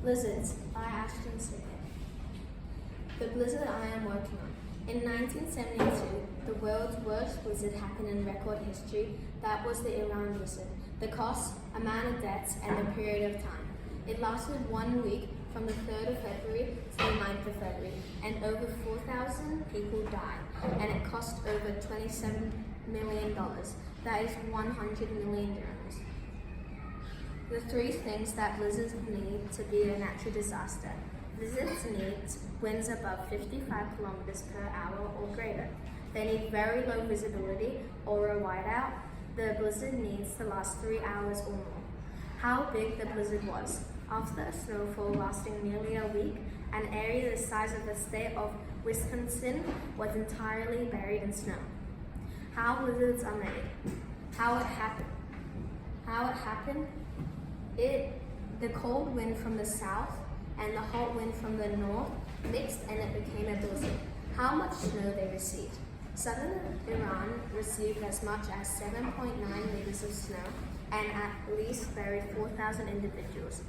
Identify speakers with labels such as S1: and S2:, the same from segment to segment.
S1: Blizzards by Ashton. The blizzard I am working on. In 1972, the world's worst blizzard happened in record history. That was the Iran blizzard. The cost, amount of deaths, and the period of time. It lasted 1 week from the 3rd of February to the 9th of February, and over 4,000 people died, and it cost over $27 million. That is 100 million dirhams. The 3 things that blizzards need to be a natural disaster. Blizzards need winds above 55 kilometers per hour or greater. They need very low visibility or a whiteout. The blizzard needs to last 3 hours or more. How big the blizzard was. After a snowfall lasting nearly a week, an area the size of the state of Wisconsin was entirely buried in snow. How blizzards are made. How it happened. The cold wind from the south and the hot wind from the north mixed and it became a blizzard. How much snow they received. Southern Iran received as much as 7.9 meters of snow and at least buried 4,000 individuals.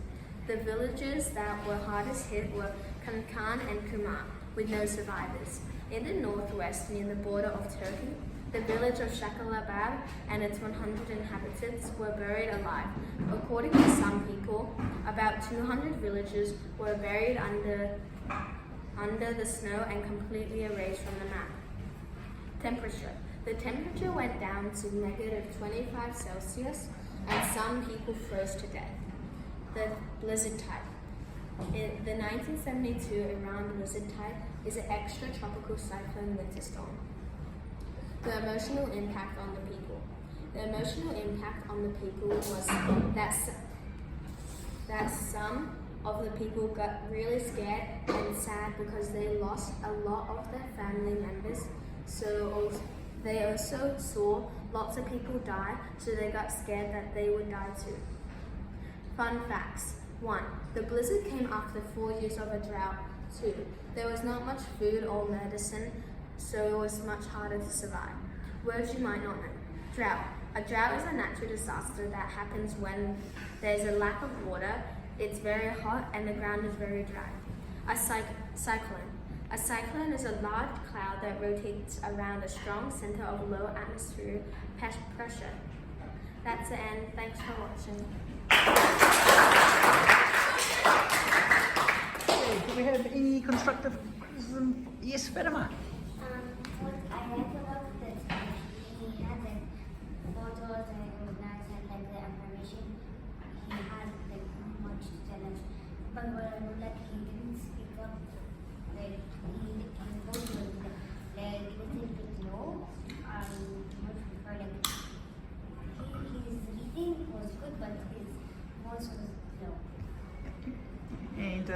S1: The villages that were hardest hit were Kankan and Kumar, with no survivors. In the northwest, near the border of Turkey, the village of Shakalabad and its 100 inhabitants were buried alive. According to some people, about 200 villages were buried under the snow and completely erased from the map. Temperature. The temperature went down to -25 Celsius and some people froze to death. The blizzard type. The 1972 Iran blizzard type is an extratropical cyclone winter storm. The emotional impact on the people. The emotional impact on the people was that some of the people got really scared and sad because they lost a lot of their family members. So they also saw lots of people die, so they got scared that they would die too. Fun facts. 1. The blizzard came after 4 years of a drought. 2. There was not much food or medicine, so it was much harder to survive. Words you might not know. Drought. A drought is a natural disaster that happens when there's a lack of water, it's very hot, and the ground is very dry. A cyclone. A cyclone is a large cloud that rotates around a strong center of low atmospheric pressure. That's the end. Thanks for watching.
S2: Okay, do we have any constructive criticism? Yes, Fatima.
S3: What I like about that he had like photos and it was nice and like the information he had like much to tell us. But what I would like he didn't speak up like his voice was like little bit low. Much prefer like his reading was good but his voice was low.
S2: And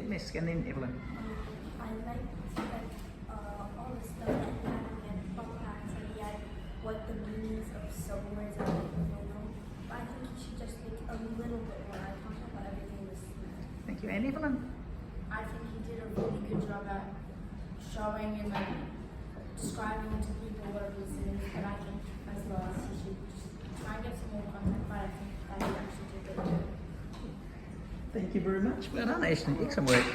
S2: Miss, and then Evelyn.
S4: I like all the stuff that happened and fun facts and yet what the meanings of some words are like people don't know. But I think you should just make a little bit more eye contact about everything this semester.
S2: Thank you. And Evelyn?
S5: I think he did a really good job at showing and like describing to people what it is, but I think as well as he should just try and get some more content, but I think that he actually did it good.
S2: Thank you very much. Well done, Ashton. Excellent work.